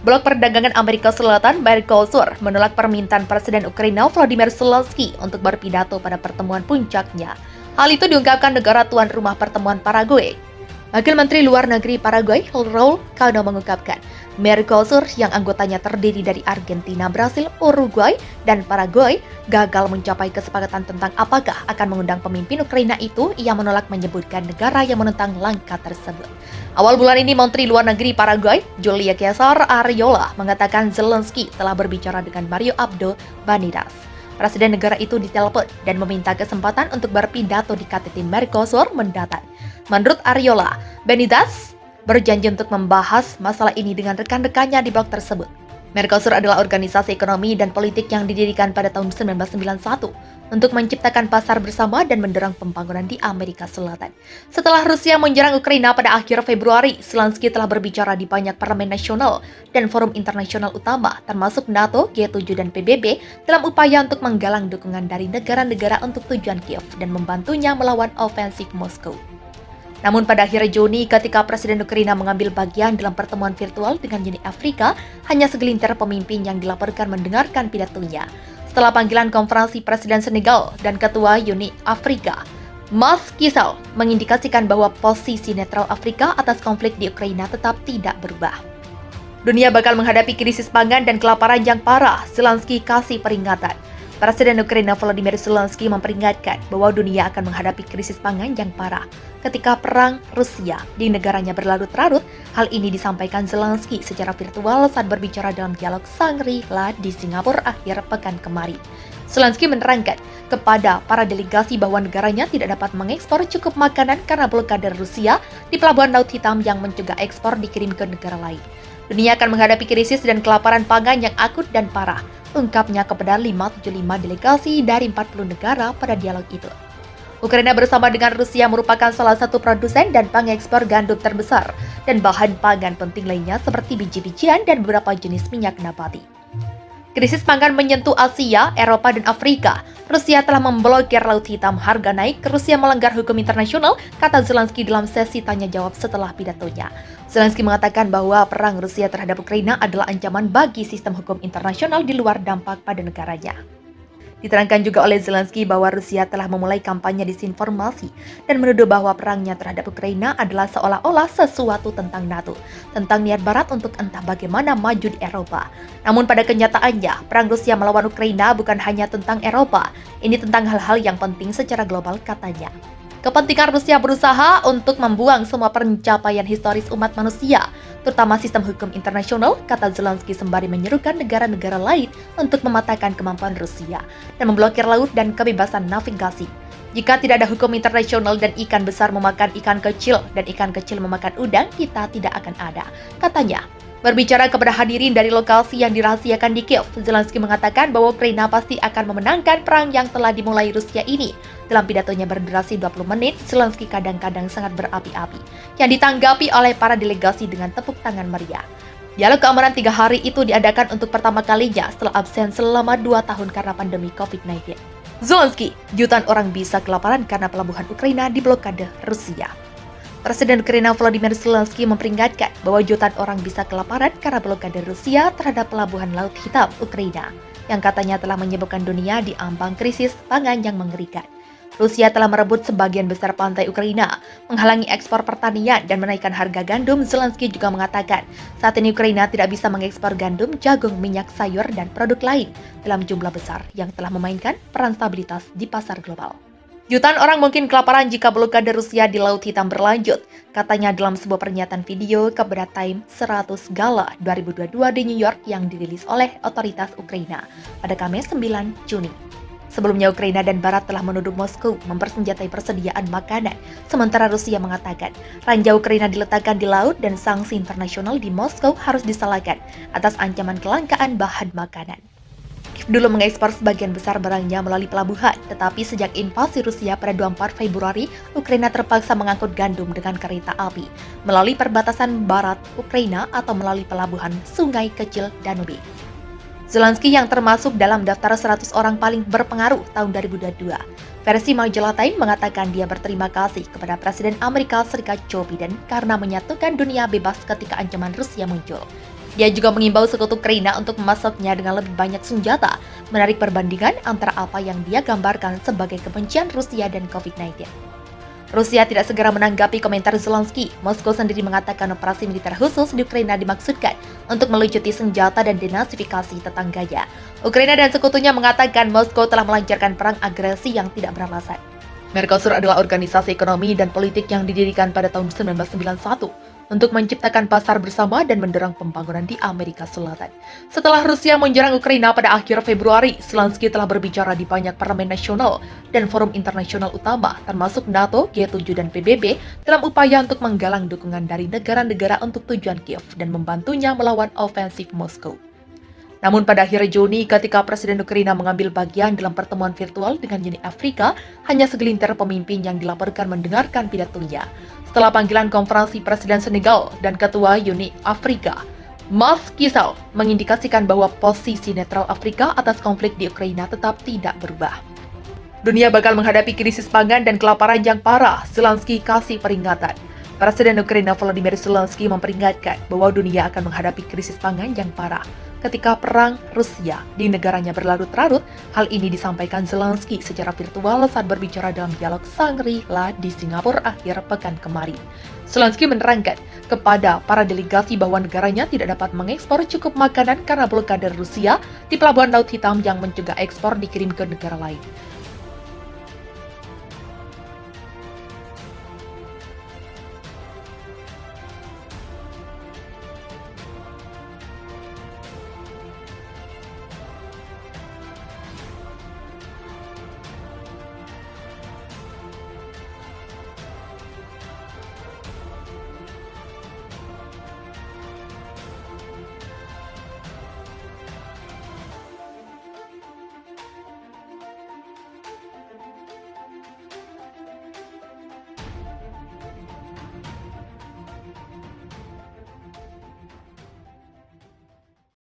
Blok Perdagangan Amerika Selatan, Mercosur, menolak permintaan Presiden Ukraina Volodymyr Zelensky untuk berpidato pada pertemuan puncaknya. Hal itu diungkapkan negara tuan rumah pertemuan Paraguay. Wakil Menteri Luar Negeri Paraguay, Raul Cano mengungkapkan, Mercosur yang anggotanya terdiri dari Argentina, Brasil, Uruguay, dan Paraguay gagal mencapai kesepakatan tentang apakah akan mengundang pemimpin Ukraina itu. Ia menolak menyebutkan negara yang menentang langkah tersebut. Awal bulan ini, Menteri Luar Negeri Paraguay, Julia Cesar Arriola, mengatakan Zelensky telah berbicara dengan Mario Abdo Banidas. Presiden negara itu ditelepon dan meminta kesempatan untuk berpidato di KTT Mercosur mendatang. Menurut Arriola, Banidas berjanji untuk membahas masalah ini dengan rekan-rekannya di blok tersebut. Mercosur adalah organisasi ekonomi dan politik yang didirikan pada tahun 1991 untuk menciptakan pasar bersama dan mendorong pembangunan di Amerika Selatan. Setelah Rusia menyerang Ukraina pada akhir Februari, Zelensky telah berbicara di banyak parlemen nasional dan forum internasional utama, termasuk NATO, G7, dan PBB, dalam upaya untuk menggalang dukungan dari negara-negara untuk tujuan Kiev dan membantunya melawan ofensif Moskow. Namun pada akhir Juni, ketika Presiden Ukraina mengambil bagian dalam pertemuan virtual dengan Uni Afrika, hanya segelintir pemimpin yang dilaporkan mendengarkan pidatonya. Setelah panggilan konferensi Presiden Senegal dan Ketua Uni Afrika, Macky Sall mengindikasikan bahwa posisi netral Afrika atas konflik di Ukraina tetap tidak berubah. Dunia bakal menghadapi krisis pangan dan kelaparan yang parah, Zelensky kasih peringatan. Presiden Ukraina Volodymyr Zelensky memperingatkan bahwa dunia akan menghadapi krisis pangan yang parah ketika perang Rusia di negaranya berlarut-larut. Hal ini disampaikan Zelensky secara virtual saat berbicara dalam dialog Shangri-La di Singapura akhir pekan kemarin. Zelensky menerangkan kepada para delegasi bahwa negaranya tidak dapat mengekspor cukup makanan karena blokade Rusia di Pelabuhan Laut Hitam yang mencegah ekspor dikirim ke negara lain. Dunia akan menghadapi krisis dan kelaparan pangan yang akut dan parah, ungkapnya kepada 575 delegasi dari 40 negara pada dialog itu. Ukraina bersama dengan Rusia merupakan salah satu produsen dan pengekspor gandum terbesar dan bahan pangan penting lainnya seperti biji-bijian dan beberapa jenis minyak nabati. Krisis pangan menyentuh Asia, Eropa, dan Afrika. Rusia telah memblokir Laut Hitam, harga naik, Rusia melanggar hukum internasional, kata Zelensky dalam sesi tanya-jawab setelah pidatonya. Zelensky mengatakan bahwa perang Rusia terhadap Ukraina adalah ancaman bagi sistem hukum internasional di luar dampak pada negaranya. Diterangkan juga oleh Zelensky bahwa Rusia telah memulai kampanye disinformasi dan menuduh bahwa perangnya terhadap Ukraina adalah seolah-olah sesuatu tentang NATO, tentang niat Barat untuk entah bagaimana maju di Eropa. Namun pada kenyataannya, perang Rusia melawan Ukraina bukan hanya tentang Eropa, ini tentang hal-hal yang penting secara global, katanya. Kepentingan Rusia berusaha untuk membuang semua pencapaian historis umat manusia, terutama sistem hukum internasional, kata Zelensky sembari menyerukan negara-negara lain untuk mematahkan kemampuan Rusia dan memblokir laut dan kebebasan navigasi. Jika tidak ada hukum internasional dan ikan besar memakan ikan kecil dan ikan kecil memakan udang, kita tidak akan ada, katanya. Berbicara kepada hadirin dari lokasi yang dirahasiakan di Kiev, Zelensky mengatakan bahwa Ukraina pasti akan memenangkan perang yang telah dimulai Rusia ini. Dalam pidatonya berdurasi 20 menit, Zelensky kadang-kadang sangat berapi-api, yang ditanggapi oleh para delegasi dengan tepuk tangan meriah. Dialog keamanan 3 hari itu diadakan untuk pertama kalinya setelah absen selama 2 tahun karena pandemi COVID-19. Zelensky, jutaan orang bisa kelaparan karena pelabuhan Ukraina diblokade Rusia. Presiden Ukraina Volodymyr Zelensky memperingatkan bahwa jutaan orang bisa kelaparan karena blokade Rusia terhadap pelabuhan Laut Hitam Ukraina, yang katanya telah menyebabkan dunia di ambang krisis pangan yang mengerikan. Rusia telah merebut sebagian besar pantai Ukraina, menghalangi ekspor pertanian dan menaikkan harga gandum. Zelensky juga mengatakan, saat ini Ukraina tidak bisa mengekspor gandum, jagung, minyak, sayur, dan produk lain dalam jumlah besar yang telah memainkan peran stabilitas di pasar global. Jutaan orang mungkin kelaparan jika blokade Rusia di Laut Hitam berlanjut, katanya dalam sebuah pernyataan video kepada Time 100 Gala 2022 di New York yang dirilis oleh otoritas Ukraina pada Kamis 9 Juni. Sebelumnya Ukraina dan Barat telah menuduh Moskow mempersenjatai persediaan makanan, sementara Rusia mengatakan ranjau Ukraina diletakkan di laut dan sanksi internasional di Moskow harus disalahkan atas ancaman kelangkaan bahan makanan. Kiev dulu mengekspor sebagian besar barangnya melalui pelabuhan, tetapi sejak invasi Rusia pada 24 Februari, Ukraina terpaksa mengangkut gandum dengan kereta api melalui perbatasan barat Ukraina atau melalui pelabuhan Sungai Kecil Danube. Zelensky yang termasuk dalam daftar 100 orang paling berpengaruh tahun 2022. Versi majalah Time mengatakan dia berterima kasih kepada Presiden Amerika Serikat Joe Biden karena menyatukan dunia bebas ketika ancaman Rusia muncul. Dia juga mengimbau sekutu Ukraina untuk memasoknya dengan lebih banyak senjata, menarik perbandingan antara apa yang dia gambarkan sebagai kebencian Rusia dan COVID-19. Rusia tidak segera menanggapi komentar Zelensky. Moskow sendiri mengatakan operasi militer khusus di Ukraina dimaksudkan untuk melucuti senjata dan denasifikasi tetangganya. Ukraina dan sekutunya mengatakan Moskow telah melancarkan perang agresi yang tidak beralasan. Mercosur adalah organisasi ekonomi dan politik yang didirikan pada tahun 1991 untuk menciptakan pasar bersama dan mendorong pembangunan di Amerika Selatan. Setelah Rusia menyerang Ukraina pada akhir Februari, Zelensky telah berbicara di banyak parlemen nasional dan forum internasional utama, termasuk NATO, G7, dan PBB, dalam upaya untuk menggalang dukungan dari negara-negara untuk tujuan Kiev dan membantunya melawan ofensif Moskow. Namun pada akhir Juni, ketika Presiden Ukraina mengambil bagian dalam pertemuan virtual dengan Uni Afrika, hanya segelintir pemimpin yang dilaporkan mendengarkan pidatonya. Setelah panggilan konferensi Presiden Senegal dan Ketua Uni Afrika, Macky Sall mengindikasikan bahwa posisi netral Afrika atas konflik di Ukraina tetap tidak berubah. Dunia bakal menghadapi krisis pangan dan kelaparan yang parah, Zelensky kasih peringatan. Presiden Ukraina Volodymyr Zelensky memperingatkan bahwa dunia akan menghadapi krisis pangan yang parah ketika perang Rusia di negaranya berlarut-larut. Hal ini disampaikan Zelensky secara virtual saat berbicara dalam dialog Shangri-La di Singapura akhir pekan kemarin. Zelensky menerangkan kepada para delegasi bahwa negaranya tidak dapat mengekspor cukup makanan karena blokade Rusia di pelabuhan Laut Hitam yang mencegah ekspor dikirim ke negara lain.